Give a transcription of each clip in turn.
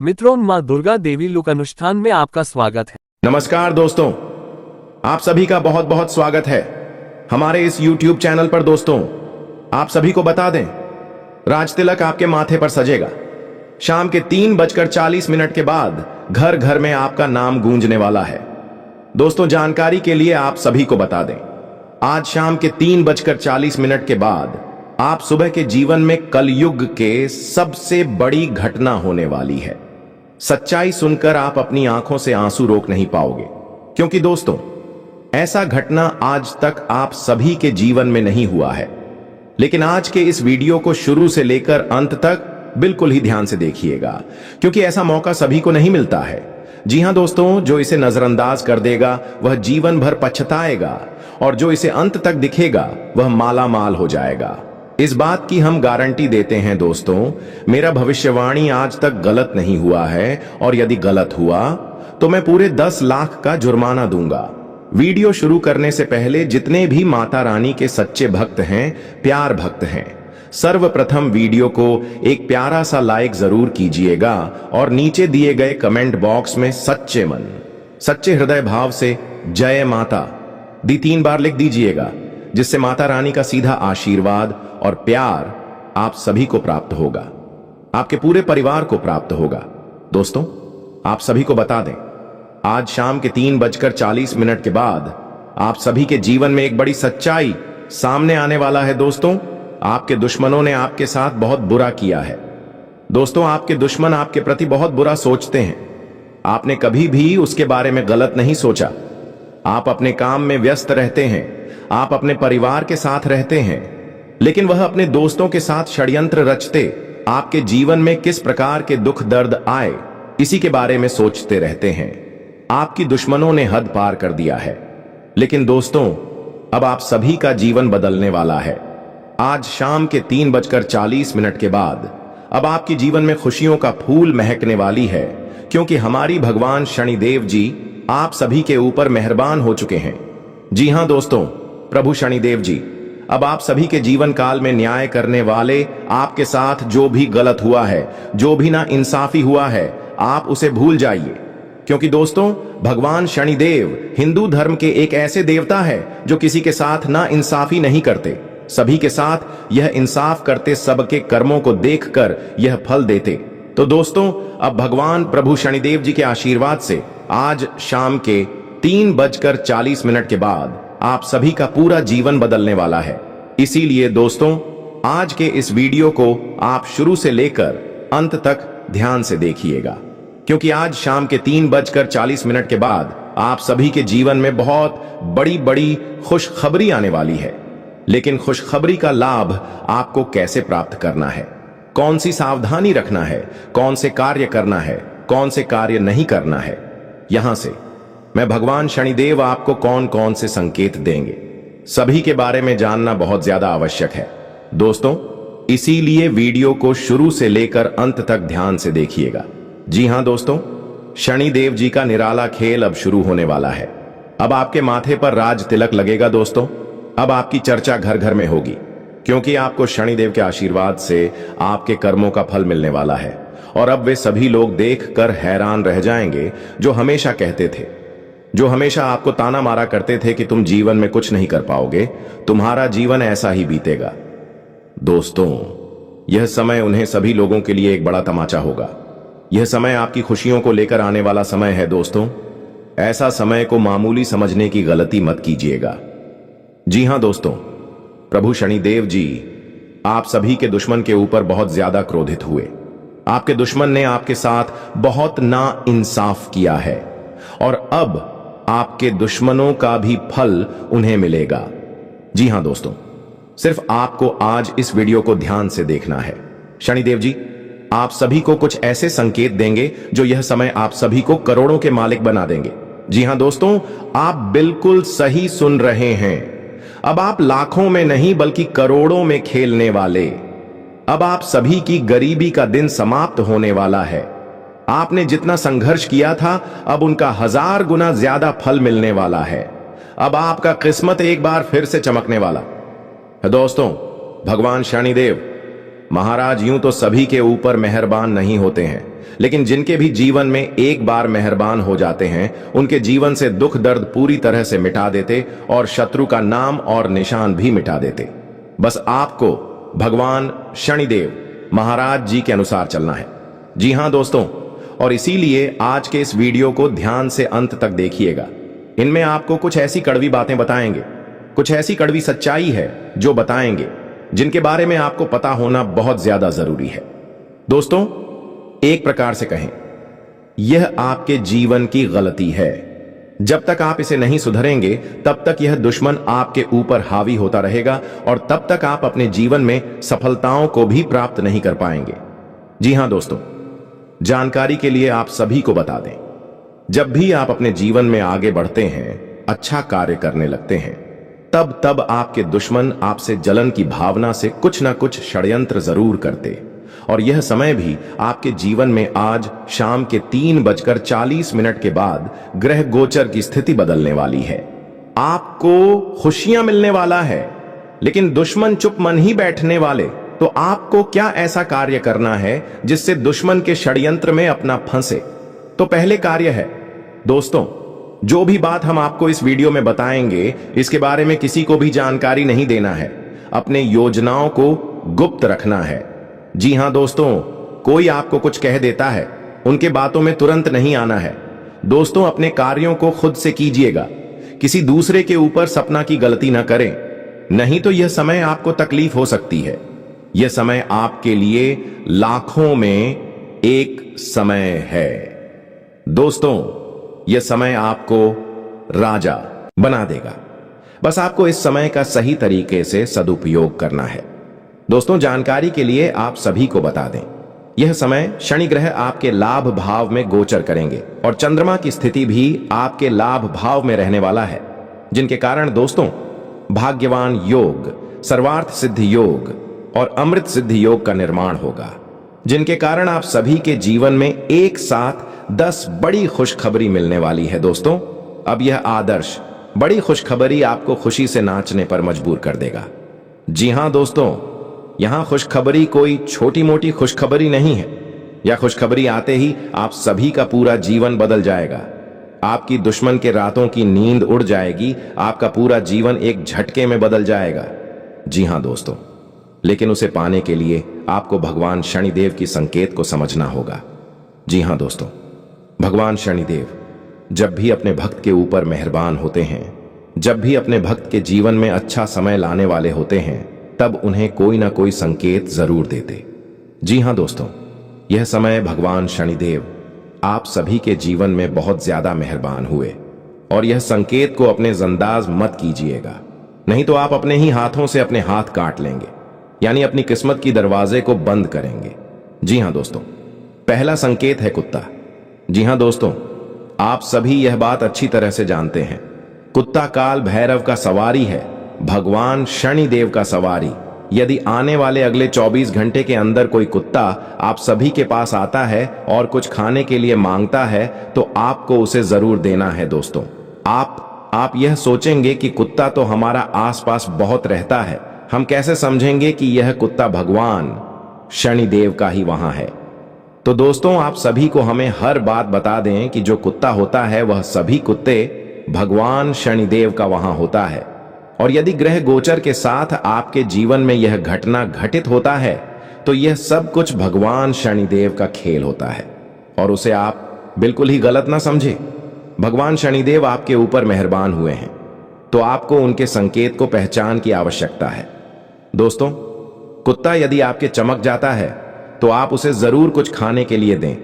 मित्रों, मां दुर्गा देवी लुक अनुष्ठान में आपका स्वागत है। नमस्कार दोस्तों, आप सभी का बहुत बहुत स्वागत है हमारे इस YouTube चैनल पर। दोस्तों, आप सभी को बता दें, राज तिलक आपके माथे पर सजेगा। शाम के 3:40 के बाद घर घर में आपका नाम गूंजने वाला है। दोस्तों, जानकारी के लिए आप सभी को बता दें, आज शाम के 3:40 के बाद आप सुबह के जीवन में कलयुग के सबसे बड़ी घटना होने वाली है। सच्चाई सुनकर आप अपनी आंखों से आंसू रोक नहीं पाओगे, क्योंकि दोस्तों, ऐसा घटना आज तक आप सभी के जीवन में नहीं हुआ है। लेकिन आज के इस वीडियो को शुरू से लेकर अंत तक बिल्कुल ही ध्यान से देखिएगा, क्योंकि ऐसा मौका सभी को नहीं मिलता है। जी हां दोस्तों, जो इसे नजरअंदाज कर देगा वह जीवन भर पछताएगा, और जो इसे अंत तक दिखेगा वह माला माल हो जाएगा। इस बात की हम गारंटी देते हैं दोस्तों, मेरा भविष्यवाणी आज तक गलत नहीं हुआ है, और यदि गलत हुआ तो मैं पूरे 10 लाख का जुर्माना दूंगा। वीडियो शुरू करने से पहले जितने भी माता रानी के सच्चे भक्त हैं, प्यार भक्त हैं, सर्वप्रथम वीडियो को एक प्यारा सा लाइक जरूर कीजिएगा, और नीचे दिए गए कमेंट बॉक्स में सच्चे मन, सच्चे हृदय भाव से जय माता दी 3 बार लिख दीजिएगा, जिससे माता रानी का सीधा आशीर्वाद और प्यार आप सभी को प्राप्त होगा, आपके पूरे परिवार को प्राप्त होगा। दोस्तों, आप सभी को बता दें, आज शाम के 3:40 के बाद आप सभी के जीवन में एक बड़ी सच्चाई सामने आने वाला है। दोस्तों, आपके दुश्मनों ने आपके साथ बहुत बुरा किया है। दोस्तों, आपके दुश्मन आपके प्रति बहुत बुरा सोचते हैं। आपने कभी भी उसके बारे में गलत नहीं सोचा। आप अपने काम में व्यस्त रहते हैं, आप अपने परिवार के साथ रहते हैं, लेकिन वह अपने दोस्तों के साथ षड्यंत्र रचते आपके जीवन में किस प्रकार के दुख दर्द आए, इसी के बारे में सोचते रहते हैं। आपकी दुश्मनों ने हद पार कर दिया है। लेकिन दोस्तों, अब आप सभी का जीवन बदलने वाला है। आज शाम के 3:40 के बाद अब आपके जीवन में खुशियों का फूल महकने वाली है, क्योंकि हमारी भगवान शनिदेव जी आप सभी के ऊपर मेहरबान हो चुके हैं। जी हां दोस्तों, प्रभु शनिदेव जी अब आप सभी के जीवन काल में न्याय करने वाले, आपके साथ जो भी गलत हुआ है, जो भी ना इंसाफी हुआ है, आप उसे भूल जाइए। क्योंकि दोस्तों, भगवान शनिदेव हिंदू धर्म के एक ऐसे देवता है जो किसी के साथ ना इंसाफी नहीं करते, सभी के साथ यह इंसाफ करते, सबके कर्मों को देखकर यह फल देते। तो दोस्तों, अब भगवान प्रभु शनिदेव जी के आशीर्वाद से आज शाम के 3:40 के बाद आप सभी का पूरा जीवन बदलने वाला है। इसीलिए दोस्तों, आज के इस वीडियो को आप शुरू से लेकर अंत तक ध्यान से देखिएगा, क्योंकि आज शाम के 3:40 के बाद आप सभी के जीवन में बहुत बड़ी खुशखबरी आने वाली है। लेकिन खुशखबरी का लाभ आपको कैसे प्राप्त करना है, कौन सी सावधानी रखना है, कौन से कार्य करना है, कौन से कार्य नहीं करना है, यहां से मैं भगवान शनिदेव आपको कौन कौन से संकेत देंगे, सभी के बारे में जानना बहुत ज्यादा आवश्यक है। दोस्तों, इसीलिए वीडियो को शुरू से लेकर अंत तक ध्यान से देखिएगा। जी हां दोस्तों, शनिदेव जी का निराला खेल अब शुरू होने वाला है। अब आपके माथे पर राज तिलक लगेगा। दोस्तों, अब आपकी चर्चा घर घर में होगी, क्योंकि आपको शनिदेव के आशीर्वाद से आपके कर्मों का फल मिलने वाला है। और अब वे सभी लोग देखकर हैरान रह जाएंगे जो हमेशा कहते थे, जो हमेशा आपको ताना मारा करते थे कि तुम जीवन में कुछ नहीं कर पाओगे, तुम्हारा जीवन ऐसा ही बीतेगा। दोस्तों, यह समय उन्हें सभी लोगों के लिए एक बड़ा तमाचा होगा। यह समय आपकी खुशियों को लेकर आने वाला समय है। दोस्तों, ऐसा समय को मामूली समझने की गलती मत कीजिएगा। जी हां दोस्तों, प्रभु शनिदेव जी आप सभी के दुश्मन के ऊपर बहुत ज्यादा क्रोधित हुए। आपके दुश्मन ने आपके साथ बहुत नाइंसाफ किया है, और अब आपके दुश्मनों का भी फल उन्हें मिलेगा। जी हां दोस्तों, सिर्फ आपको आज इस वीडियो को ध्यान से देखना है। शनिदेव जी आप सभी को कुछ ऐसे संकेत देंगे जो यह समय आप सभी को करोड़ों के मालिक बना देंगे। जी हां दोस्तों, आप बिल्कुल सही सुन रहे हैं। अब आप लाखों में नहीं बल्कि करोड़ों में खेलने वाले। अब आप सभी की गरीबी का दिन समाप्त होने वाला है। आपने जितना संघर्ष किया था, अब उनका 1000 गुना ज्यादा फल मिलने वाला है। अब आपका किस्मत एक बार फिर से चमकने वाला है। दोस्तों, भगवान शनिदेव महाराज यूं तो सभी के ऊपर मेहरबान नहीं होते हैं, लेकिन जिनके भी जीवन में एक बार मेहरबान हो जाते हैं, उनके जीवन से दुख दर्द पूरी तरह से मिटा देते और शत्रु का नाम और निशान भी मिटा देते। बस आपको भगवान शनिदेव महाराज जी के अनुसार चलना है। जी हां दोस्तों, और इसीलिए आज के इस वीडियो को ध्यान से अंत तक देखिएगा। इनमें आपको कुछ ऐसी कड़वी बातें बताएंगे, कुछ ऐसी कड़वी सच्चाई है जो बताएंगे, जिनके बारे में आपको पता होना बहुत ज्यादा जरूरी है। दोस्तों, एक प्रकार से कहें, यह आपके जीवन की गलती है। जब तक आप इसे नहीं सुधरेंगे, तब तक यह दुश्मन आपके ऊपर हावी होता रहेगा और तब तक आप अपने जीवन में सफलताओं को भी प्राप्त नहीं कर पाएंगे। जी हां दोस्तों, जानकारी के लिए आप सभी को बता दें, जब भी आप अपने जीवन में आगे बढ़ते हैं, अच्छा कार्य करने लगते हैं, तब तब आपके दुश्मन आपसे जलन की भावना से कुछ ना कुछ षड्यंत्र जरूर करते। और यह समय भी आपके जीवन में आज शाम के 3:40 के बाद ग्रह गोचर की स्थिति बदलने वाली है। आपको खुशियां मिलने वाला है, लेकिन दुश्मन चुप मन ही बैठने वाले। तो आपको क्या ऐसा कार्य करना है जिससे दुश्मन के षड्यंत्र में अपना फंसे? तो पहले कार्य है दोस्तों, जो भी बात हम आपको इस वीडियो में बताएंगे, इसके बारे में किसी को भी जानकारी नहीं देना है। अपने योजनाओं को गुप्त रखना है। जी हां दोस्तों, कोई आपको कुछ कह देता है, उनके बातों में तुरंत नहीं आना है। दोस्तों, अपने कार्यों को खुद से कीजिएगा, किसी दूसरे के ऊपर सपना की गलती ना करें, नहीं तो यह समय आपको तकलीफ हो सकती है। यह समय आपके लिए लाखों में एक समय है। दोस्तों, यह समय आपको राजा बना देगा। बस आपको इस समय का सही तरीके से सदुपयोग करना है। दोस्तों, जानकारी के लिए आप सभी को बता दें, यह समय शनि ग्रह आपके लाभ भाव में गोचर करेंगे और चंद्रमा की स्थिति भी आपके लाभ भाव में रहने वाला है, जिनके कारण दोस्तों भाग्यवान योग, सर्वार्थ सिद्धि योग और अमृत सिद्धि योग का निर्माण होगा, जिनके कारण आप सभी के जीवन में एक साथ 10 बड़ी खुशखबरी मिलने वाली है। दोस्तों, अब यह आदर्श बड़ी खुशखबरी आपको खुशी से नाचने पर मजबूर कर देगा। जी हां दोस्तों, यहां खुशखबरी कोई छोटी मोटी खुशखबरी नहीं है। यह खुशखबरी आते ही आप सभी का पूरा जीवन बदल जाएगा। आपकी दुश्मन के रातों की नींद उड़ जाएगी, आपका पूरा जीवन एक झटके में बदल जाएगा। जी हां दोस्तों, लेकिन उसे पाने के लिए आपको भगवान शनिदेव की संकेत को समझना होगा। जी हां दोस्तों, भगवान शनिदेव जब भी अपने भक्त के ऊपर मेहरबान होते हैं, जब भी अपने भक्त के जीवन में अच्छा समय लाने वाले होते हैं, तब उन्हें कोई ना कोई संकेत जरूर देते। जी हां दोस्तों, यह समय भगवान शनिदेव आप सभी के जीवन में बहुत ज्यादा मेहरबान हुए और यह संकेत को अपने जंदाज मत कीजिएगा, नहीं तो आप अपने ही हाथों से अपने हाथ काट लेंगे, यानी अपनी किस्मत की दरवाजे को बंद करेंगे। जी हां दोस्तों, पहला संकेत है कुत्ता। जी हां दोस्तों, आप सभी यह बात अच्छी तरह से जानते हैं, कुत्ता काल भैरव का सवारी है, भगवान शनिदेव का सवारी। यदि आने वाले अगले 24 घंटे के अंदर कोई कुत्ता आप सभी के पास आता है और कुछ खाने के लिए मांगता है, तो आपको उसे जरूर देना है। दोस्तों, आप यह सोचेंगे कि कुत्ता तो हमारा आसपास बहुत रहता है, हम कैसे समझेंगे कि यह कुत्ता भगवान शनिदेव का ही वहां है? तो दोस्तों, आप सभी को हमें हर बात बता दें कि जो कुत्ता होता है वह सभी कुत्ते भगवान शनिदेव का वहां होता है। और यदि ग्रह गोचर के साथ आपके जीवन में यह घटना घटित होता है, तो यह सब कुछ भगवान शनिदेव का खेल होता है और उसे आप बिल्कुल ही गलत ना समझे। भगवान शनिदेव आपके ऊपर मेहरबान हुए हैं, तो आपको उनके संकेत को पहचान की आवश्यकता है। दोस्तों, कुत्ता यदि आपके चमक जाता है, तो आप उसे जरूर कुछ खाने के लिए दें।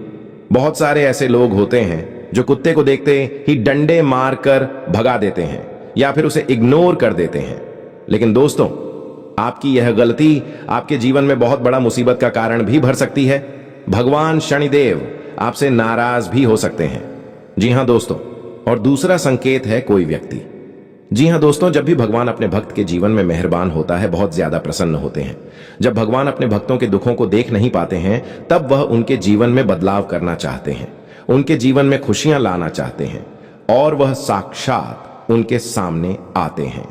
बहुत सारे ऐसे लोग होते हैं जो कुत्ते को देखते ही डंडे मारकर भगा देते हैं या फिर उसे इग्नोर कर देते हैं। लेकिन दोस्तों, आपकी यह गलती आपके जीवन में बहुत बड़ा मुसीबत का कारण भी भर सकती है। भगवान शनिदेव आपसे नाराज भी हो सकते हैं। जी हां दोस्तों, और दूसरा संकेत है कोई व्यक्ति। जी हां दोस्तों, जब भी भगवान अपने भक्त के जीवन में मेहरबान होता है, बहुत ज्यादा प्रसन्न होते हैं। जब भगवान अपने भक्तों के दुखों को देख नहीं पाते हैं, तब वह उनके जीवन में बदलाव करना चाहते हैं, उनके जीवन में खुशियां लाना चाहते हैं और वह साक्षात उनके सामने आते हैं।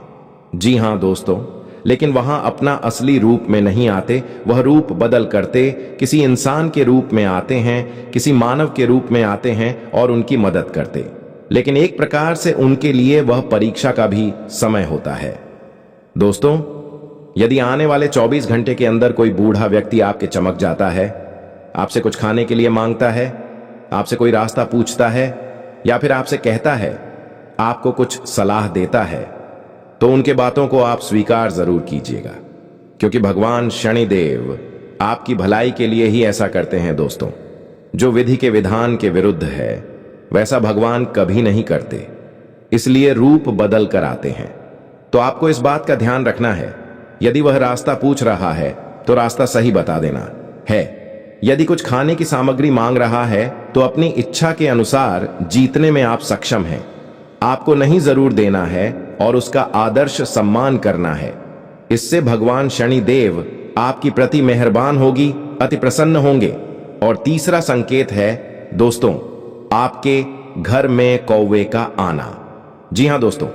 जी हां दोस्तों, लेकिन वहां अपना असली रूप में नहीं आते, वह रूप बदल करते किसी इंसान के रूप में आते हैं, किसी मानव के रूप में आते हैं और उनकी मदद करते। लेकिन एक प्रकार से उनके लिए वह परीक्षा का भी समय होता है। दोस्तों, यदि आने वाले 24 घंटे के अंदर कोई बूढ़ा व्यक्ति आपके चमक जाता है, आपसे कुछ खाने के लिए मांगता है, आपसे कोई रास्ता पूछता है या फिर आपसे कहता है, आपको कुछ सलाह देता है, तो उनके बातों को आप स्वीकार जरूर कीजिएगा, क्योंकि भगवान शनिदेव आपकी भलाई के लिए ही ऐसा करते हैं। दोस्तों, जो विधि के विधान के विरुद्ध है वैसा भगवान कभी नहीं करते, इसलिए रूप बदल कर आते हैं। तो आपको इस बात का ध्यान रखना है, यदि वह रास्ता पूछ रहा है तो रास्ता सही बता देना है। यदि कुछ खाने की सामग्री मांग रहा है तो अपनी इच्छा के अनुसार जीतने में आप सक्षम हैं। आपको नहीं जरूर देना है और उसका आदर्श सम्मान करना है। इससे भगवान शनिदेव आपकी प्रति मेहरबान होगी, अति प्रसन्न होंगे। और तीसरा संकेत है दोस्तों, आपके घर में कौवे का आना। जी हां दोस्तों,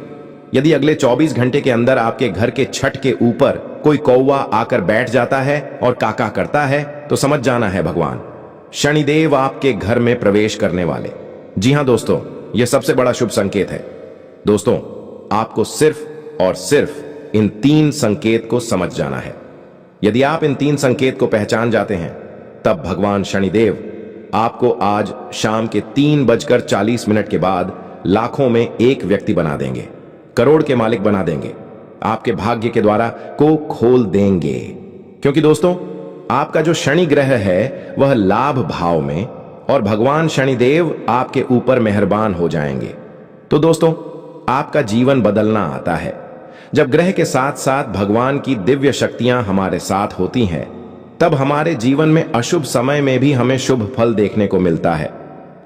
यदि अगले 24 घंटे के अंदर आपके घर के छत के ऊपर कोई कौवा आकर बैठ जाता है और काका करता है, तो समझ जाना है भगवान शनिदेव आपके घर में प्रवेश करने वाले। जी हां दोस्तों, यह सबसे बड़ा शुभ संकेत है। दोस्तों, आपको सिर्फ और सिर्फ इन 3 संकेत को समझ जाना है। यदि आप इन 3 संकेत को पहचान जाते हैं, तब भगवान शनिदेव आपको आज शाम के 3:40 के बाद लाखों में एक व्यक्ति बना देंगे, करोड़ के मालिक बना देंगे, आपके भाग्य के द्वारा को खोल देंगे। क्योंकि दोस्तों, आपका जो शनि ग्रह है वह लाभ भाव में, और भगवान शनिदेव आपके ऊपर मेहरबान हो जाएंगे। तो दोस्तों, आपका जीवन बदलना आता है जब ग्रह के साथ साथ भगवान की दिव्य शक्तियां हमारे साथ होती हैं। तब हमारे जीवन में अशुभ समय में भी हमें शुभ फल देखने को मिलता है।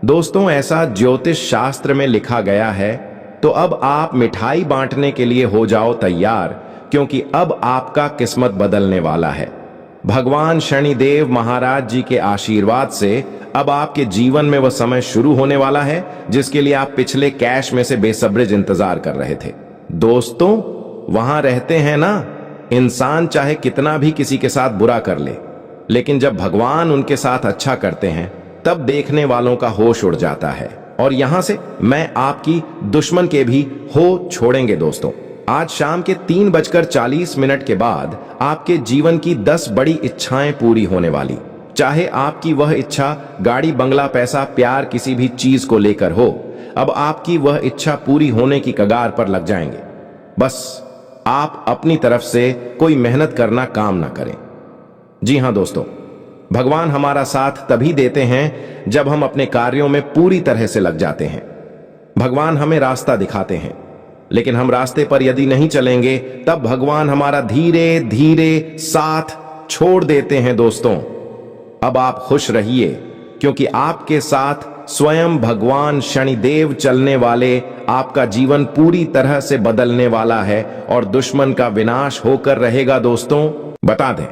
दोस्तों, ऐसा ज्योतिष शास्त्र में लिखा गया है। तो अब आप मिठाई बांटने के लिए हो जाओ तैयार, क्योंकि अब आपका किस्मत बदलने वाला है। भगवान शनिदेव महाराज जी के आशीर्वाद से अब आपके जीवन में वह समय शुरू होने वाला है जिसके लिए आप पिछले कैश में से बेसब्रिज इंतजार कर रहे थे। दोस्तों, वहां रहते हैं ना, इंसान चाहे कितना भी किसी के साथ बुरा कर ले, लेकिन जब भगवान उनके साथ अच्छा करते हैं तब देखने वालों का होश उड़ जाता है, और यहां से मैं आपकी दुश्मन के भी हो छोड़ेंगे। दोस्तों, आज शाम के 3:40 के बाद आपके जीवन की 10 बड़ी इच्छाएं पूरी होने वाली। चाहे आपकी वह इच्छा गाड़ी, बंगला, पैसा, प्यार, किसी भी चीज को लेकर हो, अब आपकी वह इच्छा पूरी होने की कगार पर लग जाएंगे। बस आप अपनी तरफ से कोई मेहनत करना काम ना करें। जी हां दोस्तों, भगवान हमारा साथ तभी देते हैं जब हम अपने कार्यों में पूरी तरह से लग जाते हैं। भगवान हमें रास्ता दिखाते हैं, लेकिन हम रास्ते पर यदि नहीं चलेंगे तब भगवान हमारा धीरे धीरे साथ छोड़ देते हैं। दोस्तों, अब आप खुश रहिए, क्योंकि आपके साथ स्वयं भगवान शनिदेव चलने वाले। आपका जीवन पूरी तरह से बदलने वाला है और दुश्मन का विनाश होकर रहेगा। दोस्तों, बता दें,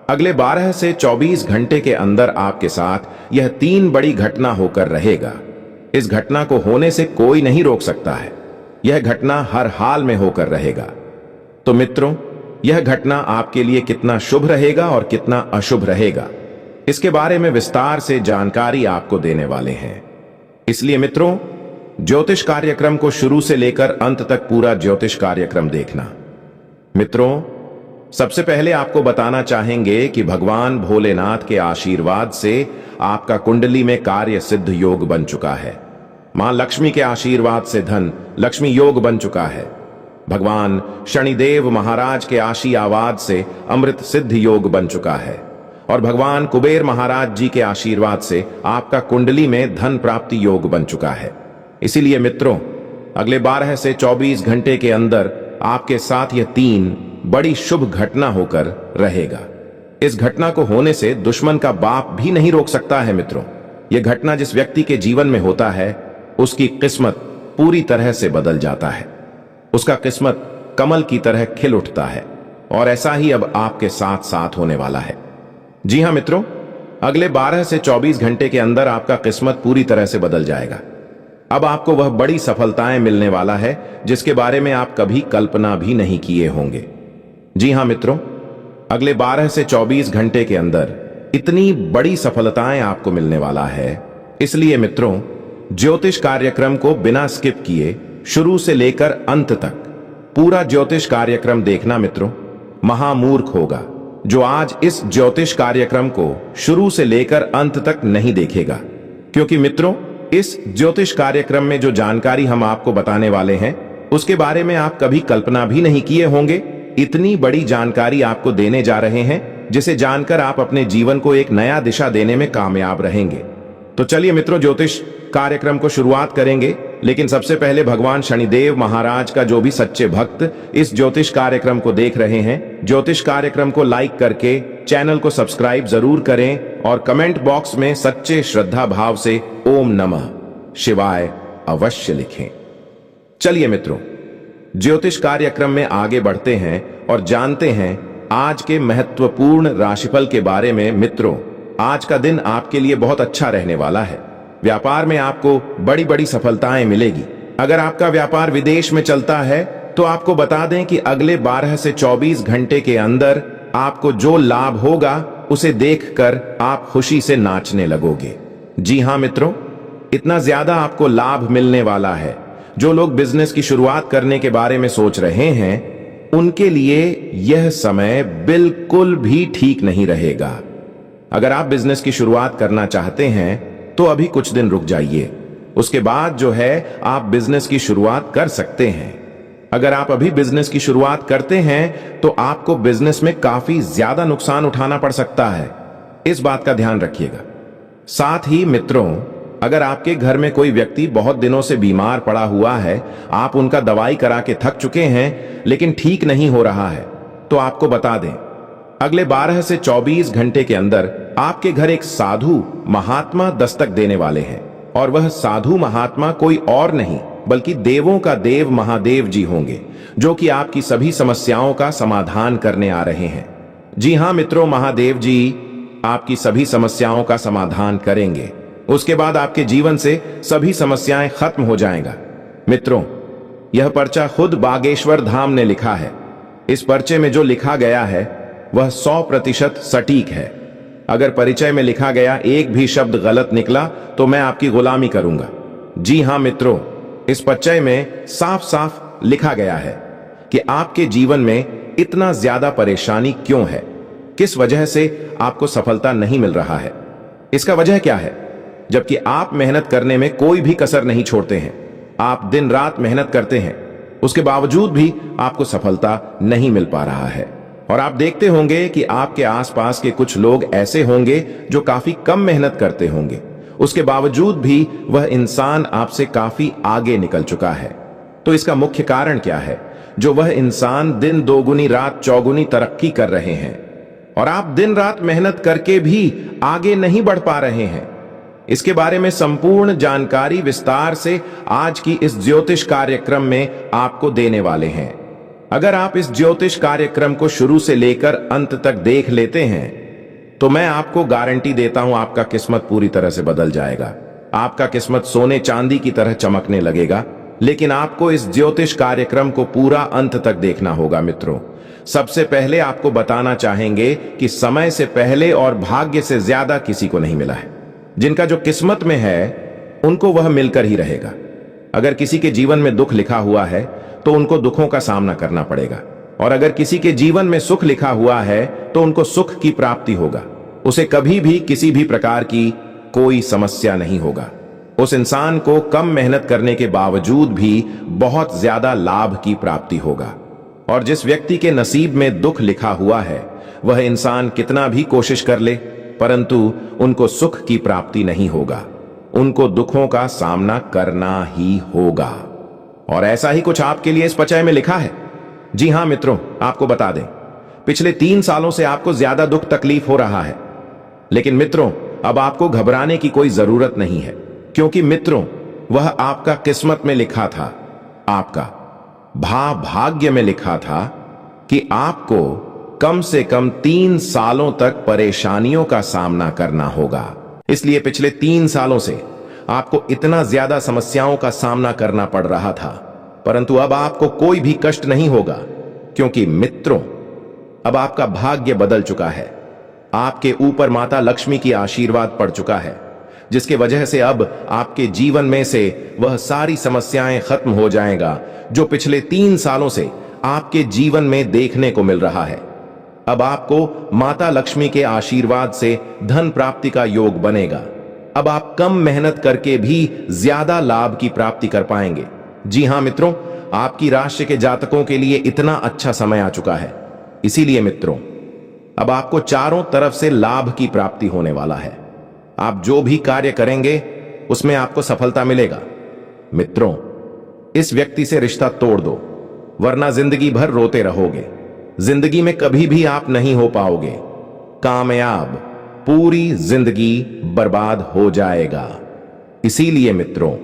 अगले 12 से 24 घंटे के अंदर आपके साथ यह 3 बड़ी घटना होकर रहेगा। इस घटना को होने से कोई नहीं रोक सकता है। यह घटना हर हाल में होकर रहेगा। तो मित्रों, यह घटना आपके लिए कितना शुभ रहेगा और कितना अशुभ रहेगा, इसके बारे में विस्तार से जानकारी आपको देने वाले हैं। इसलिए मित्रों, ज्योतिष कार्यक्रम को शुरू से लेकर अंत तक पूरा ज्योतिष कार्यक्रम देखना। मित्रों, सबसे पहले आपको बताना चाहेंगे कि भगवान भोलेनाथ के आशीर्वाद से आपका कुंडली में कार्य सिद्ध योग बन चुका है। मां लक्ष्मी के आशीर्वाद से धन लक्ष्मी योग बन चुका है। भगवान शनिदेव महाराज के आशीर्वाद से अमृत सिद्ध योग बन चुका है, और भगवान कुबेर महाराज जी के आशीर्वाद से आपका कुंडली में धन प्राप्ति योग बन चुका है। इसीलिए मित्रों, अगले 12 से 24 घंटे के अंदर आपके साथ यह 3 बड़ी शुभ घटना होकर रहेगा। इस घटना को होने से दुश्मन का बाप भी नहीं रोक सकता है। मित्रों, यह घटना जिस व्यक्ति के जीवन में होता है उसकी किस्मत पूरी तरह से बदल जाता है। उसका किस्मत कमल की तरह खिल उठता है, और ऐसा ही अब आपके साथ साथ होने वाला है। जी हां मित्रों, अगले 12 से 24 घंटे के अंदर आपका किस्मत पूरी तरह से बदल जाएगा। अब आपको वह बड़ी सफलताएं मिलने वाला है जिसके बारे में आप कभी कल्पना भी नहीं किए होंगे। जी हां मित्रों, अगले 12 से 24 घंटे के अंदर इतनी बड़ी सफलताएं आपको मिलने वाला है। इसलिए मित्रों, ज्योतिष कार्यक्रम को बिना स्किप किए शुरू से लेकर अंत तक पूरा ज्योतिष कार्यक्रम देखना मित्रों। महामूर्ख होगा जो आज इस ज्योतिष कार्यक्रम को शुरू से लेकर अंत तक नहीं देखेगा, क्योंकि मित्रों, इस ज्योतिष कार्यक्रम में जो जानकारी हम आपको बताने वाले हैं उसके बारे में आप कभी कल्पना भी नहीं किए होंगे। इतनी बड़ी जानकारी आपको देने जा रहे हैं जिसे जानकर आप अपने जीवन को एक नया दिशा देने में कामयाब रहेंगे। तो चलिए मित्रों, ज्योतिष कार्यक्रम को शुरुआत करेंगे, लेकिन सबसे पहले भगवान शनिदेव महाराज का जो भी सच्चे भक्त इस ज्योतिष कार्यक्रम को देख रहे हैं, ज्योतिष कार्यक्रम को लाइक करके चैनल को सब्सक्राइब जरूर करें और कमेंट बॉक्स में सच्चे श्रद्धा भाव से ओम नमः शिवाय अवश्य लिखें। चलिए मित्रों, ज्योतिष कार्यक्रम में आगे बढ़ते हैं और जानते हैं आज के महत्वपूर्ण राशिफल के बारे में। मित्रों, आज का दिन आपके लिए बहुत अच्छा रहने वाला है। व्यापार में आपको बड़ी बड़ी सफलताएं मिलेगी। अगर आपका व्यापार विदेश में चलता है तो आपको बता दें कि अगले 12 से 24 घंटे के अंदर आपको जो लाभ होगा उसे देखकर आप खुशी से नाचने लगोगे। जी हां मित्रों, इतना ज्यादा आपको लाभ मिलने वाला है। जो लोग बिजनेस की शुरुआत करने के बारे में सोच रहे हैं उनके लिए यह समय बिल्कुल भी ठीक नहीं रहेगा। अगर आप बिजनेस की शुरुआत करना चाहते हैं तो अभी कुछ दिन रुक जाइए, उसके बाद जो है आप बिजनेस की शुरुआत कर सकते हैं। अगर आप अभी बिजनेस की शुरुआत करते हैं तो आपको बिजनेस में काफी ज्यादा नुकसान उठाना पड़ सकता है, इस बात का ध्यान रखिएगा। साथ ही मित्रों, अगर आपके घर में कोई व्यक्ति बहुत दिनों से बीमार पड़ा हुआ है, आप उनका दवाई करा के थक चुके हैं लेकिन ठीक नहीं हो रहा है, तो आपको बता दें अगले 12 से 24 घंटे के अंदर आपके घर एक साधु महात्मा दस्तक देने वाले हैं। और वह साधु महात्मा कोई और नहीं बल्कि देवों का देव महादेव जी होंगे, जो कि आपकी सभी समस्याओं का समाधान करने आ रहे हैं। जी हां मित्रों, महादेव जी आपकी सभी समस्याओं का समाधान करेंगे। उसके बाद आपके जीवन से सभी समस्याएं खत्म हो जाएगा। मित्रों, यह पर्चा खुद बागेश्वर धाम ने लिखा है। इस पर्चे में जो लिखा गया है वह 100% सटीक है। अगर परिचय में लिखा गया एक भी शब्द गलत निकला तो मैं आपकी गुलामी करूंगा। जी हां मित्रों, इस पर्चे में साफ साफ लिखा गया है कि आपके जीवन में इतना ज्यादा परेशानी क्यों है, किस वजह से आपको सफलता नहीं मिल रहा है। इसका वजह क्या है? जबकि आप मेहनत करने में कोई भी कसर नहीं छोड़ते हैं, आप दिन रात मेहनत करते हैं, उसके बावजूद भी आपको सफलता नहीं मिल पा रहा है। और आप देखते होंगे कि आपके आसपास के कुछ लोग ऐसे होंगे जो काफी कम मेहनत करते होंगे, उसके बावजूद भी वह इंसान आपसे काफी आगे निकल चुका है। तो इसका मुख्य कारण क्या है? जो वह इंसान दिन दोगुनी रात चौगुनी तरक्की कर रहे हैं और आप दिन रात मेहनत करके भी आगे नहीं बढ़ पा रहे हैं। इसके बारे में संपूर्ण जानकारी विस्तार से आज की इस ज्योतिष कार्यक्रम में आपको देने वाले हैं। अगर आप इस ज्योतिष कार्यक्रम को शुरू से लेकर अंत तक देख लेते हैं तो मैं आपको गारंटी देता हूं आपका किस्मत पूरी तरह से बदल जाएगा। आपका किस्मत सोने चांदी की तरह चमकने लगेगा। लेकिन आपको इस ज्योतिष कार्यक्रम को पूरा अंत तक देखना होगा। मित्रों, सबसे पहले आपको बताना चाहेंगे कि समय से पहले और भाग्य से ज्यादा किसी को नहीं मिला है। जिनका जो किस्मत में है उनको वह मिलकर ही रहेगा। अगर किसी के जीवन में दुख लिखा हुआ है तो उनको दुखों का सामना करना पड़ेगा, और अगर किसी के जीवन में सुख लिखा हुआ है तो उनको सुख की प्राप्ति होगा। उसे कभी भी किसी भी प्रकार की कोई समस्या नहीं होगा। उस इंसान को कम मेहनत करने के बावजूद भी बहुत ज्यादा लाभ की प्राप्ति होगा। और जिस व्यक्ति के नसीब में दुख लिखा हुआ है वह इंसान कितना भी कोशिश कर ले परंतु उनको सुख की प्राप्ति नहीं होगा, उनको दुखों का सामना करना ही होगा। और ऐसा ही कुछ आपके लिए इस पर्चे में लिखा है। जी हां मित्रों, आपको बता दें पिछले 3 सालों से आपको ज्यादा दुख तकलीफ हो रहा है, लेकिन मित्रों अब आपको घबराने की कोई जरूरत नहीं है, क्योंकि मित्रों वह आपका किस्मत में लिखा था, आपका भाग्य में लिखा था कि आपको कम से कम 3 सालों तक परेशानियों का सामना करना होगा। इसलिए पिछले 3 सालों से आपको इतना ज्यादा समस्याओं का सामना करना पड़ रहा था, परंतु अब आपको कोई भी कष्ट नहीं होगा, क्योंकि मित्रों अब आपका भाग्य बदल चुका है। आपके ऊपर माता लक्ष्मी की आशीर्वाद पड़ चुका है, जिसके वजह से अब आपके जीवन में से वह सारी समस्याएं खत्म हो जाएगा जो पिछले 3 सालों से आपके जीवन में देखने को मिल रहा है। अब आपको माता लक्ष्मी के आशीर्वाद से धन प्राप्ति का योग बनेगा। अब आप कम मेहनत करके भी ज्यादा लाभ की प्राप्ति कर पाएंगे। जी हां मित्रों, आपकी राशि के जातकों के लिए इतना अच्छा समय आ चुका है। इसीलिए मित्रों, अब आपको चारों तरफ से लाभ की प्राप्ति होने वाला है। आप जो भी कार्य करेंगे उसमें आपको सफलता मिलेगा। मित्रों, इस व्यक्ति से रिश्ता तोड़ दो, वरना जिंदगी भर रोते रहोगे। जिंदगी में कभी भी आप नहीं हो पाओगे कामयाब। पूरी जिंदगी बर्बाद हो जाएगा। इसीलिए मित्रों,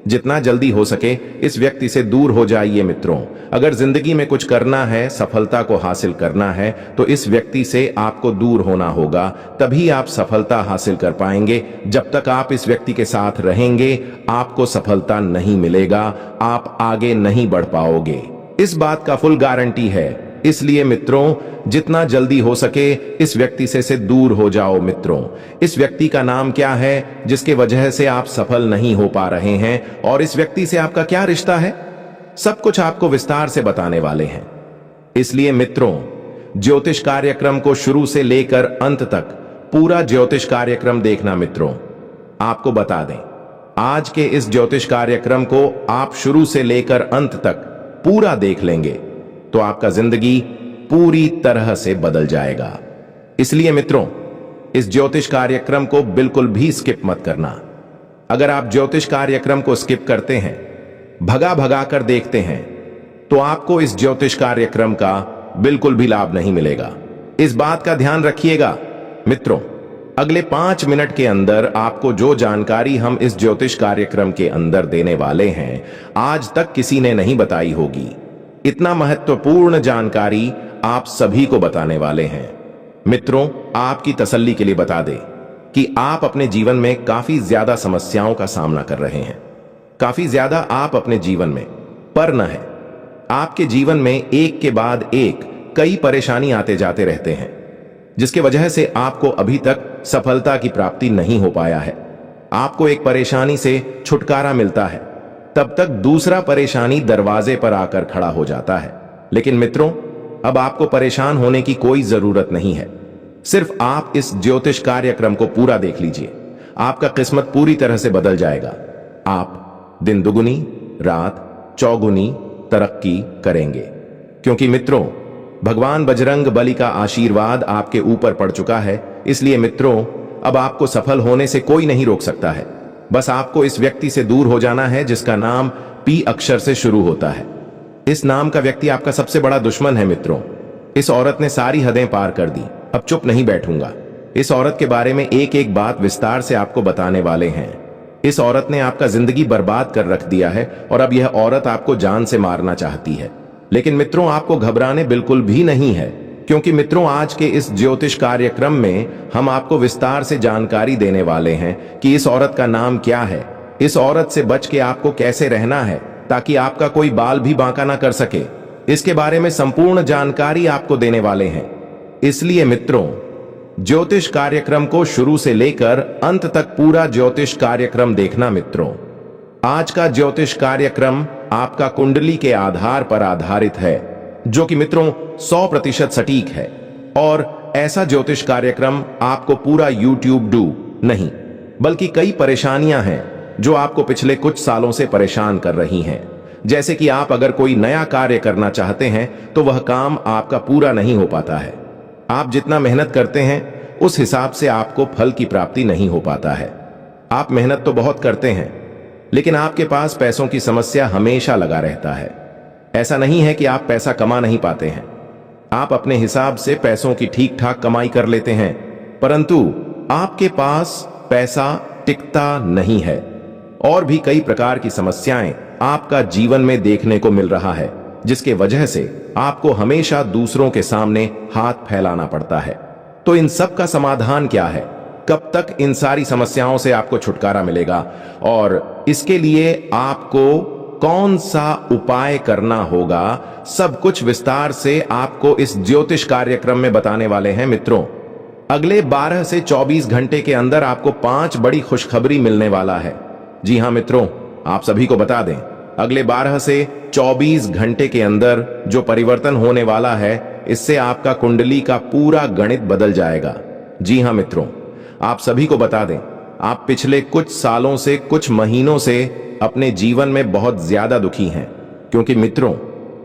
जितना जल्दी हो सके इस व्यक्ति से दूर हो जाइए। मित्रों, अगर जिंदगी में कुछ करना है, सफलता को हासिल करना है, तो इस व्यक्ति से आपको दूर होना होगा। तभी आप सफलता हासिल कर पाएंगे। जब तक आप इस व्यक्ति के साथ रहेंगे, आपको सफलता नहीं मिलेगा, आप आगे नहीं बढ़ पाओगे। इस बात का फुल गारंटी है। इसलिए मित्रों, जितना जल्दी हो सके इस व्यक्ति से दूर हो जाओ। मित्रों, इस व्यक्ति का नाम क्या है जिसके वजह से आप सफल नहीं हो पा रहे हैं, और इस व्यक्ति से आपका क्या रिश्ता है, सब कुछ आपको विस्तार से बताने वाले हैं। इसलिए मित्रों, ज्योतिष कार्यक्रम को शुरू से लेकर अंत तक पूरा ज्योतिष कार्यक्रम देखना। मित्रों, आपको बता दें, आज के इस ज्योतिष कार्यक्रम को आप शुरू से लेकर अंत तक पूरा देख लेंगे तो आपका जिंदगी पूरी तरह से बदल जाएगा। इसलिए मित्रों, इस ज्योतिष कार्यक्रम को बिल्कुल भी स्किप मत करना। अगर आप ज्योतिष कार्यक्रम को स्किप करते हैं, भगा भगा कर देखते हैं, तो आपको इस ज्योतिष कार्यक्रम का बिल्कुल भी लाभ नहीं मिलेगा। इस बात का ध्यान रखिएगा। मित्रों, अगले 5 मिनट के अंदर आपको जो जानकारी हम इस ज्योतिष कार्यक्रम के अंदर देने वाले हैं, आज तक किसी ने नहीं बताई होगी। इतना महत्वपूर्ण जानकारी आप सभी को बताने वाले हैं। मित्रों, आपकी तसल्ली के लिए बता दें कि आप अपने जीवन में काफी ज्यादा समस्याओं का सामना कर रहे हैं। काफी ज्यादा आप अपने जीवन में पर न है। आपके जीवन में एक के बाद एक कई परेशानी आते जाते रहते हैं, जिसके वजह से आपको अभी तक सफलता की प्राप्ति नहीं हो पाया है। आपको एक परेशानी से छुटकारा मिलता है, तब तक दूसरा परेशानी दरवाजे पर आकर खड़ा हो जाता है। लेकिन मित्रों, अब आपको परेशान होने की कोई जरूरत नहीं है। सिर्फ आप इस ज्योतिष कार्यक्रम को पूरा देख लीजिए, आपका किस्मत पूरी तरह से बदल जाएगा। आप दिन दुगुनी रात चौगुनी तरक्की करेंगे, क्योंकि मित्रों, भगवान बजरंग बली का आशीर्वाद आपके ऊपर पड़ चुका है। इसलिए मित्रों, अब आपको सफल होने से कोई नहीं रोक सकता है। बस आपको इस व्यक्ति से दूर हो जाना है जिसका नाम पी अक्षर से शुरू होता है। इस नाम का व्यक्ति आपका सबसे बड़ा दुश्मन है। मित्रों, इस औरत ने सारी हदें पार कर दी। अब चुप नहीं बैठूंगा। इस औरत के बारे में एक एक बात विस्तार से आपको बताने वाले हैं। इस औरत ने आपका जिंदगी बर्बाद कर रख दिया है, और अब यह औरत आपको जान से मारना चाहती है। लेकिन मित्रों, आपको घबराने बिल्कुल भी नहीं है, क्योंकि मित्रों, आज के इस ज्योतिष कार्यक्रम में हम आपको विस्तार से जानकारी देने वाले हैं कि इस औरत का नाम क्या है, इस औरत से बच के आपको कैसे रहना है ताकि आपका कोई बाल भी बांका ना कर सके। इसके बारे में संपूर्ण जानकारी आपको देने वाले हैं। इसलिए मित्रों, ज्योतिष कार्यक्रम को शुरू से लेकर अंत तक पूरा ज्योतिष कार्यक्रम देखना। मित्रों, आज का ज्योतिष कार्यक्रम आपका कुंडली के आधार पर आधारित है, जो कि मित्रों 100% सटीक है। और ऐसा ज्योतिष कार्यक्रम आपको पूरा YouTube डू नहीं, बल्कि कई परेशानियां हैं जो आपको पिछले कुछ सालों से परेशान कर रही हैं। जैसे कि आप अगर कोई नया कार्य करना चाहते हैं तो वह काम आपका पूरा नहीं हो पाता है। आप जितना मेहनत करते हैं उस हिसाब से आपको फल की प्राप्ति नहीं हो पाता है। आप मेहनत तो बहुत करते हैं, लेकिन आपके पास पैसों की समस्या हमेशा लगा रहता है। ऐसा नहीं है कि आप पैसा कमा नहीं पाते हैं, आप अपने हिसाब से पैसों की ठीक ठाक कमाई कर लेते हैं, परंतु आपके पास पैसा टिकता नहीं है। और भी कई प्रकार की समस्याएं आपका जीवन में देखने को मिल रहा है, जिसके वजह से आपको हमेशा दूसरों के सामने हाथ फैलाना पड़ता है। तो इन सब का समाधान क्या है? कब तक इन सारी समस्याओं से आपको छुटकारा मिलेगा? और इसके लिए आपको कौन सा उपाय करना होगा, सब कुछ विस्तार से आपको इस ज्योतिष कार्यक्रम में बताने वाले हैं मित्रों। अगले 12 से 24 घंटे के अंदर आपको 5 बड़ी खुशखबरी मिलने वाला है। जी हां मित्रों, आप सभी को बता दें, अगले 12 से 24 घंटे के अंदर जो परिवर्तन होने वाला है, इससे आपका कुंडली का पूरा गणित बदल जाएगा। जी हां मित्रों, आप सभी को बता दें, आप पिछले कुछ सालों से, कुछ महीनों से अपने जीवन में बहुत ज्यादा दुखी हैं, क्योंकि मित्रों,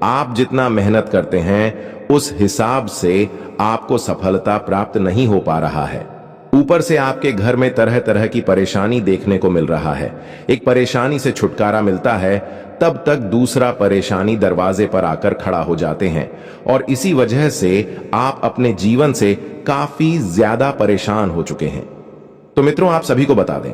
आप जितना मेहनत करते हैं उस हिसाब से आपको सफलता प्राप्त नहीं हो पा रहा है। ऊपर से आपके घर में तरह तरह की परेशानी देखने को मिल रहा है। एक परेशानी से छुटकारा मिलता है, तब तक दूसरा परेशानी दरवाजे पर आकर खड़ा हो जाते हैं, और इसी वजह से आप अपने जीवन से काफी ज्यादा परेशान हो चुके हैं। तो मित्रों, आप सभी को बता दें,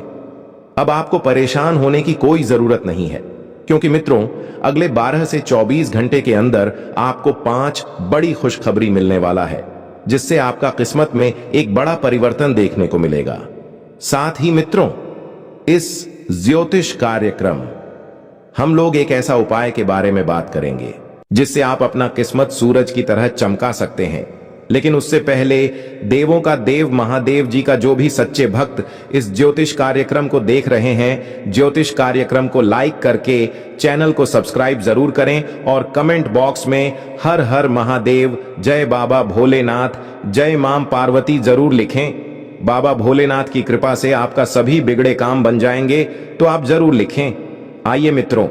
अब आपको परेशान होने की कोई जरूरत नहीं है, क्योंकि मित्रों, अगले 12 से 24 घंटे के अंदर आपको 5 बड़ी खुशखबरी मिलने वाला है, जिससे आपका किस्मत में एक बड़ा परिवर्तन देखने को मिलेगा। साथ ही मित्रों, इस ज्योतिष कार्यक्रम हम लोग एक ऐसा उपाय के बारे में बात करेंगे जिससे आप अपना किस्मत सूरज की तरह चमका सकते हैं। लेकिन उससे पहले देवों का देव महादेव जी का जो भी सच्चे भक्त इस ज्योतिष कार्यक्रम को देख रहे हैं, ज्योतिष कार्यक्रम को लाइक करके चैनल को सब्सक्राइब जरूर करें और कमेंट बॉक्स में हर हर महादेव, जय बाबा भोलेनाथ, जय मां पार्वती जरूर लिखें। बाबा भोलेनाथ की कृपा से आपका सभी बिगड़े काम बन जाएंगे, तो आप जरूर लिखें। आइए मित्रों,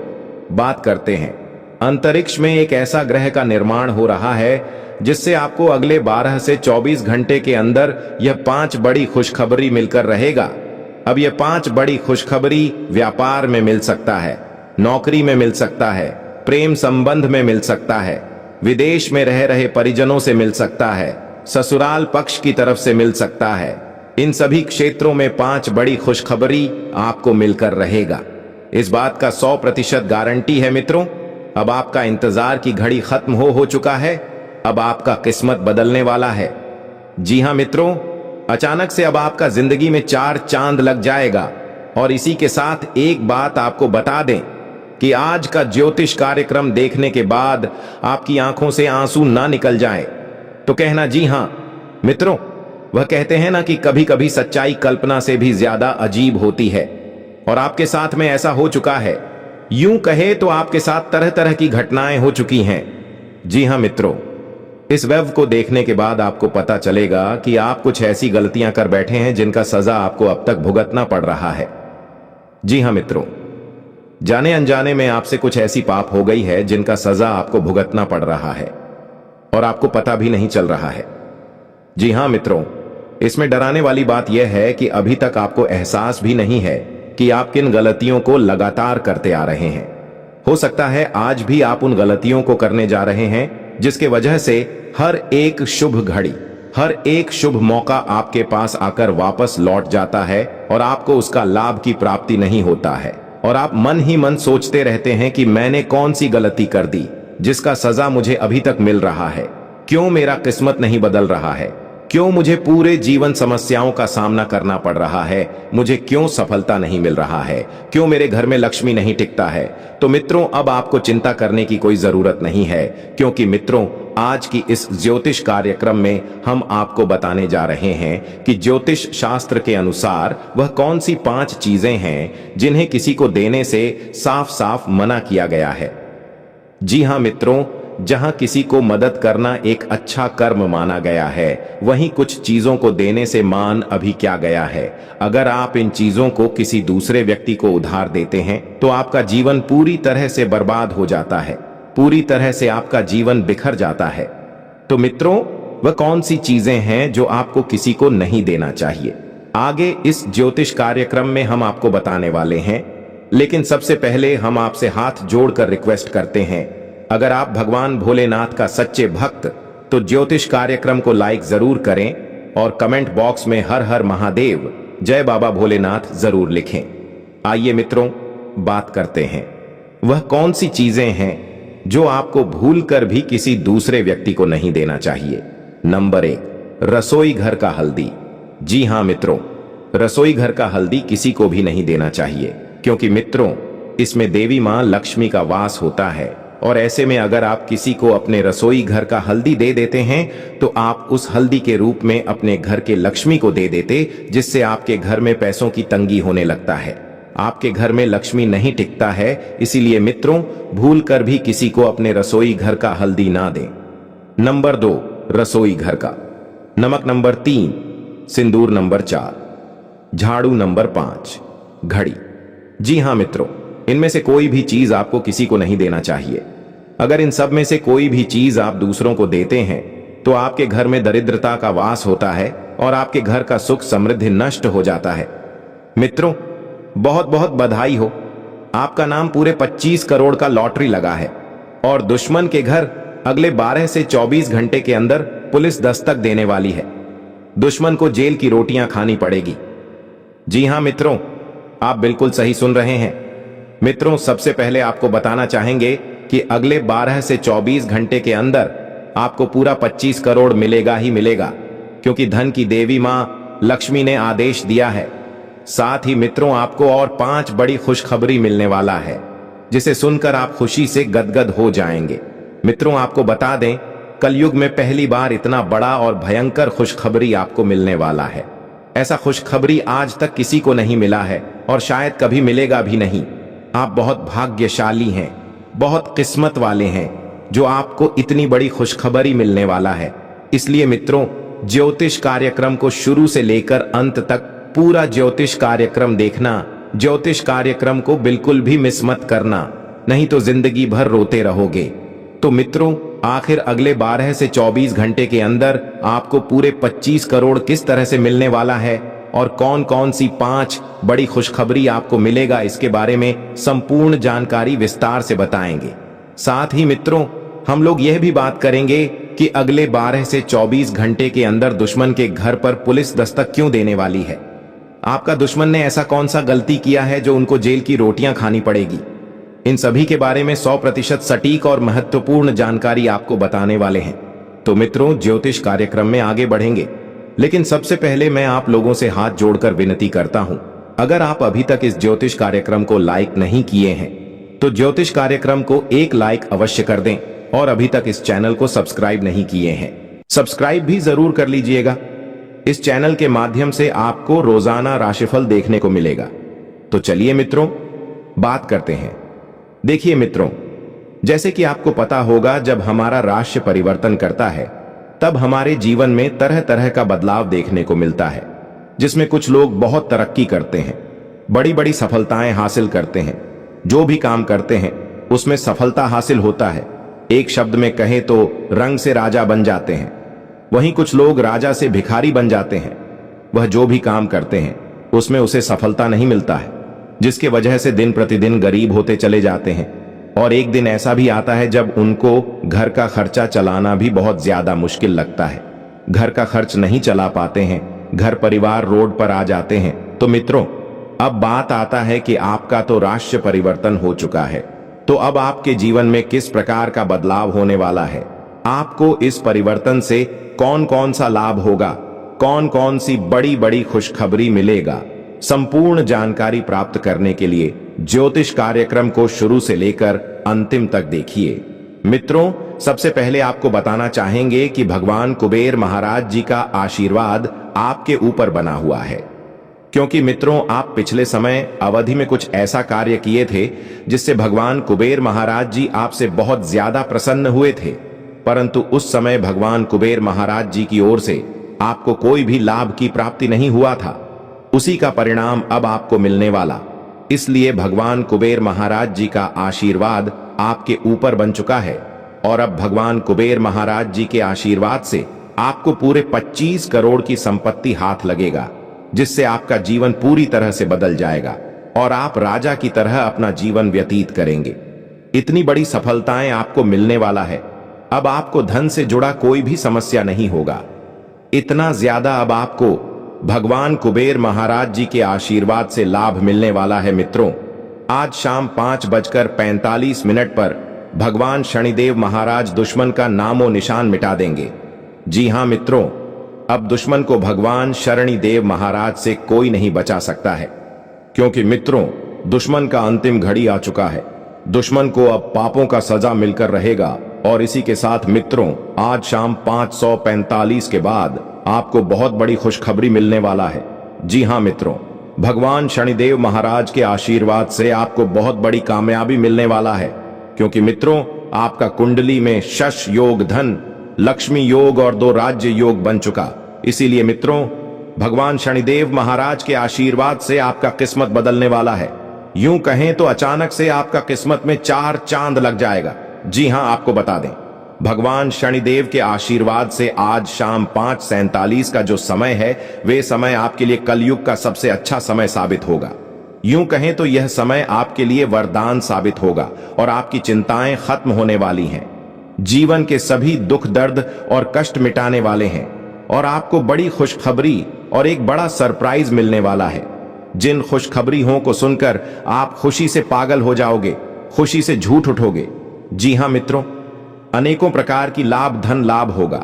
बात करते हैं। अंतरिक्ष में एक ऐसा ग्रह का निर्माण हो रहा है जिससे आपको अगले 12 से 24 घंटे के अंदर यह 5 बड़ी खुशखबरी मिलकर रहेगा। अब यह 5 बड़ी खुशखबरी व्यापार में मिल सकता है, नौकरी में मिल सकता है, प्रेम संबंध में मिल सकता है, विदेश में रह रहे परिजनों से मिल सकता है, ससुराल पक्ष की तरफ से मिल सकता है। इन सभी क्षेत्रों में 5 बड़ी खुशखबरी आपको मिलकर रहेगा। इस बात का 100% गारंटी है मित्रों। अब आपका इंतजार की घड़ी खत्म हो चुका है। अब आपका किस्मत बदलने वाला है। जी हां मित्रों, अचानक से अब आपका जिंदगी में 4 चांद लग जाएगा। और इसी के साथ एक बात आपको बता दें कि आज का ज्योतिष कार्यक्रम देखने के बाद आपकी आंखों से आंसू ना निकल जाएं, तो कहना जी हां मित्रों। वह कहते हैं ना कि कभी कभी सच्चाई कल्पना से भी ज्यादा अजीब होती है, और आपके साथ में ऐसा हो चुका है। यूं कहे तो आपके साथ तरह तरह की घटनाएं हो चुकी हैं। जी हां मित्रों, इस वेब को देखने के बाद आपको पता चलेगा कि आप कुछ ऐसी गलतियां कर बैठे हैं जिनका सजा आपको अब तक भुगतना पड़ रहा है। जी हां मित्रों, जाने अनजाने में आपसे कुछ ऐसी पाप हो गई है जिनका सजा आपको भुगतना पड़ रहा है, और आपको पता भी नहीं चल रहा है। जी हां मित्रों, इसमें डराने वाली बात यह है कि अभी तक आपको एहसास भी नहीं है कि आप किन गलतियों को लगातार करते आ रहे हैं। हो सकता है आज भी आप उन गलतियों को करने जा रहे हैं जिसके वजह से हर एक शुभ घड़ी, हर एक शुभ मौका आपके पास आकर वापस लौट जाता है और आपको उसका लाभ की प्राप्ति नहीं होता है। और आप मन ही मन सोचते रहते हैं कि मैंने कौन सी गलती कर दी जिसका सजा मुझे अभी तक मिल रहा है। क्यों मेरा किस्मत नहीं बदल रहा है? क्यों मुझे पूरे जीवन समस्याओं का सामना करना पड़ रहा है? मुझे क्यों सफलता नहीं मिल रहा है? क्यों मेरे घर में लक्ष्मी नहीं टिकता है? तो मित्रों, अब आपको चिंता करने की कोई जरूरत नहीं है, क्योंकि मित्रों, आज की इस ज्योतिष कार्यक्रम में हम आपको बताने जा रहे हैं कि ज्योतिष शास्त्र के अनुसार वह कौन सी 5 चीजें हैं जिन्हें किसी को देने से साफ साफ मना किया गया है। जी हां मित्रों, जहां किसी को मदद करना एक अच्छा कर्म माना गया है, वहीं कुछ चीजों को देने से मान अभी क्या गया है। अगर आप इन चीजों को किसी दूसरे व्यक्ति को उधार देते हैं तो आपका जीवन पूरी तरह से बर्बाद हो जाता है, पूरी तरह से आपका जीवन बिखर जाता है। तो मित्रों, वह कौन सी चीजें हैं जो आपको किसी को नहीं देना चाहिए, आगे इस ज्योतिष कार्यक्रम में हम आपको बताने वाले हैं। लेकिन सबसे पहले हम आपसे हाथ जोड़कर रिक्वेस्ट करते हैं, अगर आप भगवान भोलेनाथ का सच्चे भक्त, तो ज्योतिष कार्यक्रम को लाइक जरूर करें और कमेंट बॉक्स में हर हर महादेव, जय बाबा भोलेनाथ जरूर लिखें। आइए मित्रों, बात करते हैं वह कौन सी चीजें हैं जो आपको भूलकर भी किसी दूसरे व्यक्ति को नहीं देना चाहिए। नंबर 1, रसोई घर का हल्दी। जी हां मित्रों, रसोई घर का हल्दी किसी को भी नहीं देना चाहिए, क्योंकि मित्रों, इसमें देवी मां लक्ष्मी का वास होता है और ऐसे में अगर आप किसी को अपने रसोई घर का हल्दी दे देते हैं तो आप उस हल्दी के रूप में अपने घर के लक्ष्मी को दे देते, जिससे आपके घर में पैसों की तंगी होने लगता है। आपके घर में लक्ष्मी नहीं टिकता है, इसीलिए मित्रों भूल कर भी किसी को अपने रसोई घर का हल्दी ना दें। नंबर 2, रसोई घर का नमक। नंबर 3, सिंदूर। नंबर 4, झाड़ू। नंबर 5, घड़ी। जी हाँ मित्रों, इनमें से कोई भी चीज आपको किसी को नहीं देना चाहिए। अगर इन सब में से कोई भी चीज आप दूसरों को देते हैं तो आपके घर में दरिद्रता का वास होता है और आपके घर का सुख समृद्धि नष्ट हो जाता है। मित्रों बहुत बहुत बधाई हो, आपका नाम पूरे 25 करोड़ का लॉटरी लगा है और दुश्मन के घर अगले 12 से 24 घंटे के अंदर पुलिस दस्तक देने वाली है। दुश्मन को जेल की रोटियां खानी पड़ेगी। जी हां मित्रों, आप बिल्कुल सही सुन रहे हैं। मित्रों सबसे पहले आपको बताना चाहेंगे कि अगले 12 से 24 घंटे के अंदर आपको पूरा 25 करोड़ मिलेगा ही मिलेगा, क्योंकि धन की देवी मां लक्ष्मी ने आदेश दिया है। साथ ही मित्रों आपको और 5 बड़ी खुशखबरी मिलने वाला है, जिसे सुनकर आप खुशी से गदगद हो जाएंगे। मित्रों आपको बता दें, कलयुग में पहली बार इतना बड़ा और भयंकर खुशखबरी आपको मिलने वाला है। ऐसा खुशखबरी आज तक किसी को नहीं मिला है और शायद कभी मिलेगा भी नहीं। आप बहुत भाग्यशाली हैं, बहुत किस्मत वाले हैं जो आपको इतनी बड़ी खुशखबरी मिलने वाला है। इसलिए मित्रों ज्योतिष कार्यक्रम को शुरू से लेकर अंत तक पूरा ज्योतिष कार्यक्रम देखना। ज्योतिष कार्यक्रम को बिल्कुल भी मिस मत करना, नहीं तो जिंदगी भर रोते रहोगे। तो मित्रों आखिर अगले 12 से 24 घंटे के अंदर आपको पूरे 25 करोड़ किस तरह से मिलने वाला है और कौन कौन सी 5 बड़ी खुशखबरी आपको मिलेगा, इसके बारे में संपूर्ण जानकारी विस्तार से बताएंगे। साथ ही मित्रों हम लोग यह भी बात करेंगे कि अगले 12 से 24 घंटे के अंदर दुश्मन के घर पर पुलिस दस्तक क्यों देने वाली है। आपका दुश्मन ने ऐसा कौन सा गलती किया है जो उनको जेल की रोटियां खानी पड़ेगी। इन सभी के बारे में 100% सटीक और महत्वपूर्ण जानकारी आपको बताने वाले हैं। तो मित्रों ज्योतिष कार्यक्रम में आगे बढ़ेंगे, लेकिन सबसे पहले मैं आप लोगों से हाथ जोड़कर विनती करता हूं, अगर आप अभी तक इस ज्योतिष कार्यक्रम को लाइक नहीं किए हैं तो ज्योतिष कार्यक्रम को एक लाइक अवश्य कर दें और अभी तक इस चैनल को सब्सक्राइब नहीं किए हैं सब्सक्राइब भी जरूर कर लीजिएगा। इस चैनल के माध्यम से आपको रोजाना राशिफल देखने को मिलेगा। तो चलिए मित्रों बात करते हैं। देखिए मित्रों, जैसे कि आपको पता होगा, जब हमारा राशि परिवर्तन करता है तब हमारे जीवन में तरह तरह का बदलाव देखने को मिलता है, जिसमें कुछ लोग बहुत तरक्की करते हैं, बड़ी बड़ी सफलताएं हासिल करते हैं, जो भी काम करते हैं उसमें सफलता हासिल होता है। एक शब्द में कहें तो रंग से राजा बन जाते हैं। वहीं कुछ लोग राजा से भिखारी बन जाते हैं। वह जो भी काम करते हैं उसमें उसे सफलता नहीं मिलता है, जिसके वजह से दिन प्रतिदिन गरीब होते चले जाते हैं। और एक दिन ऐसा भी आता है जब उनको घर का खर्चा चलाना भी बहुत ज्यादा मुश्किल लगता है। घर का खर्च नहीं चला पाते हैं, घर परिवार रोड पर आ जाते हैं। तो मित्रों अब बात आता है कि आपका तो राशि परिवर्तन हो चुका है, तो अब आपके जीवन में किस प्रकार का बदलाव होने वाला है, आपको इस परिवर्तन से कौन कौन सा लाभ होगा, कौन कौन सी बड़ी बड़ी खुशखबरी मिलेगा, संपूर्ण जानकारी प्राप्त करने के लिए ज्योतिष कार्यक्रम को शुरू से लेकर अंतिम तक देखिए। मित्रों सबसे पहले आपको बताना चाहेंगे कि भगवान कुबेर महाराज जी का आशीर्वाद आपके ऊपर बना हुआ है, क्योंकि मित्रों आप पिछले समय अवधि में कुछ ऐसा कार्य किए थे जिससे भगवान कुबेर महाराज जी आपसे बहुत ज्यादा प्रसन्न हुए थे, परंतु उस समय भगवान कुबेर महाराज जी की ओर से आपको कोई भी लाभ की प्राप्ति नहीं हुआ था। उसी का परिणाम अब आपको मिलने वाला। इसलिए भगवान कुबेर महाराज जी का आशीर्वाद आपके ऊपर बन चुका है और अब भगवान कुबेर महाराज जी के आशीर्वाद से आपको पूरे 25 करोड़ की संपत्ति हाथ लगेगा, जिससे आपका जीवन पूरी तरह से बदल जाएगा और आप राजा की तरह अपना जीवन व्यतीत करेंगे। इतनी बड़ी सफलताएं आपको मिलने वाला है। अब आपको धन से जुड़ा कोई भी समस्या नहीं होगा। इतना ज्यादा अब आपको भगवान कुबेर महाराज जी के आशीर्वाद से लाभ मिलने वाला है। मित्रों आज शाम 5:45 पर भगवान शनिदेव महाराज दुश्मन का नामो निशान मिटा देंगे। जी हां मित्रों, अब दुश्मन को भगवान शनिदेव महाराज से कोई नहीं बचा सकता है, क्योंकि मित्रों दुश्मन का अंतिम घड़ी आ चुका है। दुश्मन को अब पापों का सजा मिलकर रहेगा। और इसी के साथ मित्रों, आज शाम 5:45 के बाद आपको बहुत बड़ी खुशखबरी मिलने वाला है। जी हां मित्रों, भगवान शनिदेव महाराज के आशीर्वाद से आपको बहुत बड़ी कामयाबी मिलने वाला है। क्योंकि मित्रों, आपका कुंडली में शश योग, धन, लक्ष्मी योग और 2 राज्य योग बन चुका। इसीलिए मित्रों, भगवान शनिदेव महाराज के आशीर्वाद से आपका किस्मत बदलने वाला है। यूं कहें तो अचानक से आपका किस्मत में 4 चांद लग जाएगा। जी हां, आपको बता दें, भगवान शनिदेव के आशीर्वाद से आज शाम 5:47 का जो समय है, वे समय आपके लिए कलयुग का सबसे अच्छा समय साबित होगा। यूं कहें तो यह समय आपके लिए वरदान साबित होगा और आपकी चिंताएं खत्म होने वाली हैं। जीवन के सभी दुख, दर्द और कष्ट मिटाने वाले हैं और आपको बड़ी खुशखबरी और एक बड़ा सरप्राइज मिलने वाला है। जिन खुशखबरियों को सुनकर आप खुशी से पागल हो जाओगे, खुशी से झूठ उठोगे। जी हां मित्रों, अनेकों प्रकार की लाभ, धन लाभ होगा,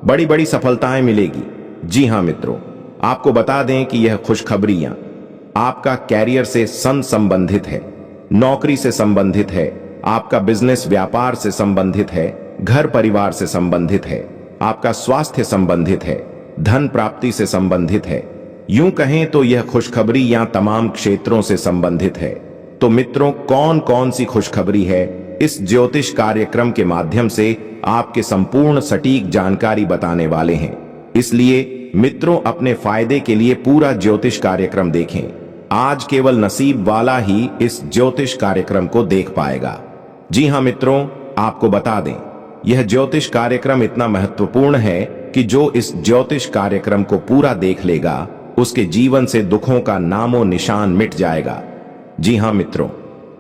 बड़ी बड़ी सफलताएं मिलेगी। जी हां मित्रों, आपको बता दें कि यह खुशखबरियां आपका कैरियर से संबंधित है, नौकरी से संबंधित है, आपका बिजनेस व्यापार से संबंधित है, घर परिवार से संबंधित है, आपका स्वास्थ्य संबंधित है, धन प्राप्ति से संबंधित है। यूं कहें तो यह खुशखबरी या तमाम क्षेत्रों से संबंधित है। तो मित्रों, कौन कौन सी खुशखबरी है, इस ज्योतिष कार्यक्रम के माध्यम से आपके संपूर्ण सटीक जानकारी बताने वाले हैं। इसलिए मित्रों, अपने फायदे के लिए पूरा ज्योतिष कार्यक्रम देखें। आज केवल नसीब वाला ही इस ज्योतिष कार्यक्रम को देख पाएगा। जी हां मित्रों, आपको बता दें, यह ज्योतिष कार्यक्रम इतना महत्वपूर्ण है कि जो इस ज्योतिष कार्यक्रम को पूरा देख लेगा, उसके जीवन से दुखों का नामो निशान मिट जाएगा। जी हां मित्रों,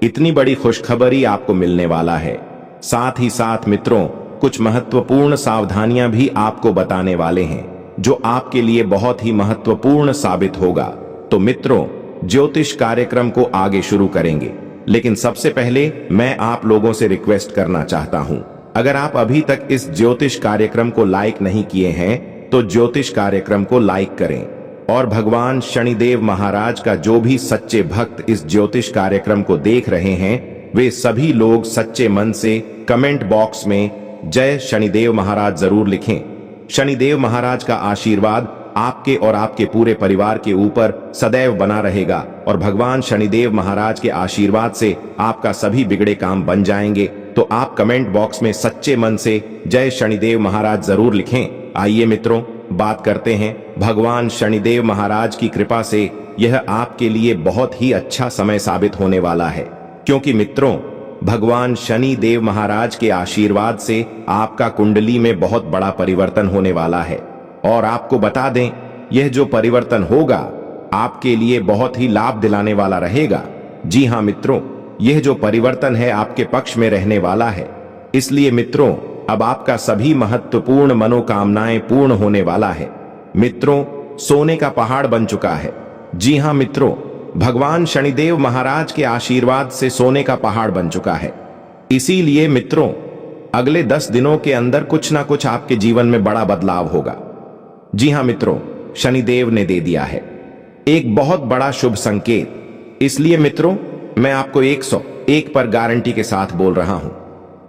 इतनी बड़ी खुशखबरी आपको मिलने वाला है। साथ ही साथ मित्रों, कुछ महत्वपूर्ण सावधानियां भी आपको बताने वाले हैं, जो आपके लिए बहुत ही महत्वपूर्ण साबित होगा। तो मित्रों, ज्योतिष कार्यक्रम को आगे शुरू करेंगे, लेकिन सबसे पहले मैं आप लोगों से रिक्वेस्ट करना चाहता हूं, अगर आप अभी तक इस ज्योतिष कार्यक्रम को लाइक नहीं किए हैं तो ज्योतिष कार्यक्रम को लाइक करें और भगवान शनिदेव महाराज का जो भी सच्चे भक्त इस ज्योतिष कार्यक्रम को देख रहे हैं, वे सभी लोग सच्चे मन से कमेंट बॉक्स में जय शनिदेव महाराज जरूर लिखें। शनिदेव महाराज का आशीर्वाद आपके और आपके पूरे परिवार के ऊपर सदैव बना रहेगा और भगवान शनिदेव महाराज के आशीर्वाद से आपका सभी बिगड़े काम बन जाएंगे। तो आप कमेंट बॉक्स में सच्चे मन से जय शनिदेव महाराज जरूर लिखें। आइए मित्रों, बात करते हैं भगवान शनिदेव महाराज की कृपा से यह आपके लिए बहुत ही अच्छा समय साबित होने वाला है। क्योंकि मित्रों, भगवान शनि देव महाराज के आशीर्वाद से आपका कुंडली में बहुत बड़ा परिवर्तन होने वाला है। और आपको बता दें, यह जो परिवर्तन होगा आपके लिए बहुत ही लाभ दिलाने वाला रहेगा। जी हां मित्रों, यह जो परिवर्तन है आपके पक्ष में रहने वाला है। इसलिए मित्रों, अब आपका सभी महत्वपूर्ण मनोकामनाएं पूर्ण होने वाला है। मित्रों, सोने का पहाड़ बन चुका है। जी हां मित्रों, भगवान शनिदेव महाराज के आशीर्वाद से सोने का पहाड़ बन चुका है। इसीलिए मित्रों, अगले 10 दिनों के अंदर कुछ ना कुछ आपके जीवन में बड़ा बदलाव होगा। जी हां मित्रों, शनिदेव ने दे दिया है एक बहुत बड़ा शुभ संकेत। इसलिए मित्रों, मैं आपको 101 पर गारंटी के साथ बोल रहा हूं,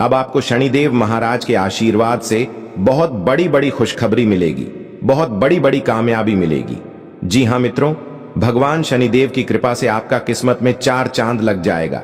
अब आपको शनिदेव महाराज के आशीर्वाद से बहुत बड़ी बड़ी खुशखबरी मिलेगी, बहुत बड़ी बड़ी कामयाबी मिलेगी। जी हां मित्रों, भगवान शनिदेव की कृपा से आपका किस्मत में 4 चांद लग जाएगा।